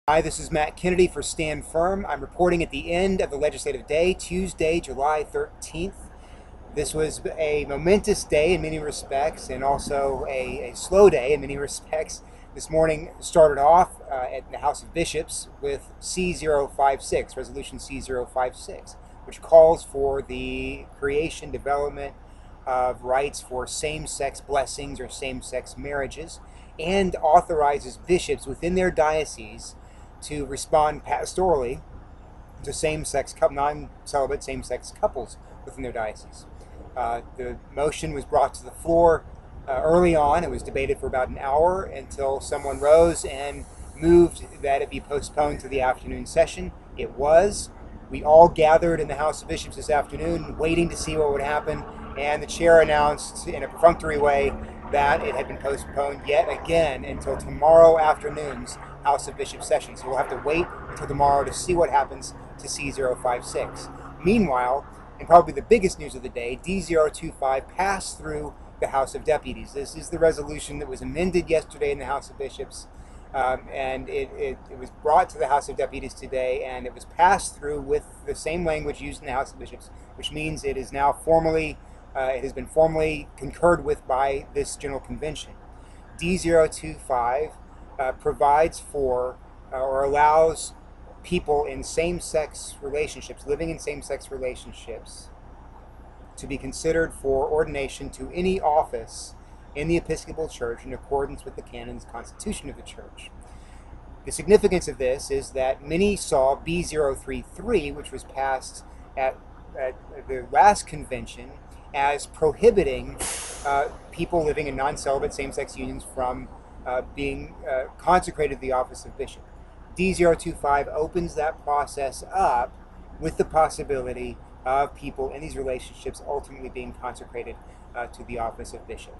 Hi, this is Matt Kennedy for Stand Firm. I'm reporting at the end of the legislative day, Tuesday, July 13th. This was a momentous day in many respects and also a slow day in many respects. This morning started off at the House of Bishops with C056, Resolution C056, which calls for the creation, development of rights for same-sex blessings or same-sex marriages, and authorizes bishops within their diocese to respond pastorally to non-celibate same-sex couples within their diocese. The motion was brought to the floor early on. It was debated for about an hour until someone rose and moved that it be postponed to the afternoon session. It was. We all gathered in the House of Bishops this afternoon waiting to see what would happen, and the chair announced in a perfunctory way that it had been postponed yet again until tomorrow afternoon's House of Bishops session. So we'll have to wait until tomorrow to see what happens to C056. Meanwhile, and probably the biggest news of the day, D025 passed through the House of Deputies. This is the resolution that was amended yesterday in the House of Bishops, and it was brought to the House of Deputies today, and it was passed through with the same language used in the House of Bishops, which means it is now formally, it has been formally concurred with by this General Convention. D025 provides for or allows people in same-sex relationships, living in same-sex relationships, to be considered for ordination to any office in the Episcopal Church in accordance with the canons constitution of the Church. The significance of this is that many saw B033, which was passed at the last convention, as prohibiting people living in non-celibate same-sex unions from being consecrated to the office of bishop. D025 opens that process up with the possibility of people in these relationships ultimately being consecrated to the office of bishop.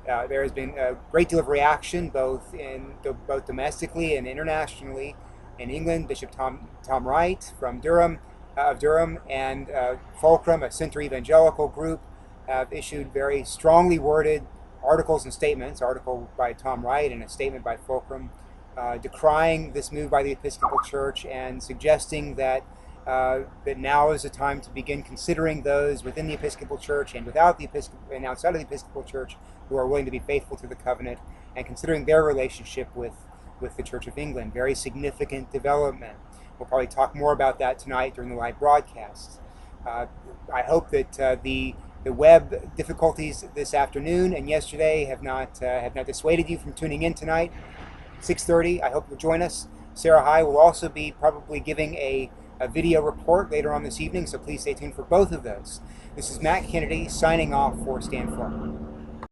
There has been a great deal of reaction both domestically and internationally. In England, Bishop Tom Wright from Durham, and Fulcrum, a Center Evangelical group, have issued very strongly worded articles and statements, article by Tom Wright and a statement by Fulcrum, decrying this move by the Episcopal Church and suggesting that that now is the time to begin considering those within the Episcopal Church and and outside of the Episcopal Church who are willing to be faithful to the covenant, and considering their relationship with the Church of England. Very significant development. We'll probably talk more about that tonight during the live broadcast. I hope that the web difficulties this afternoon and yesterday have not dissuaded you from tuning in tonight. 6:30. I hope you'll join us. Sarah High will also be probably giving a video report later on this evening, so please stay tuned for both of those. This is Matt Kennedy signing off for Stand Firm.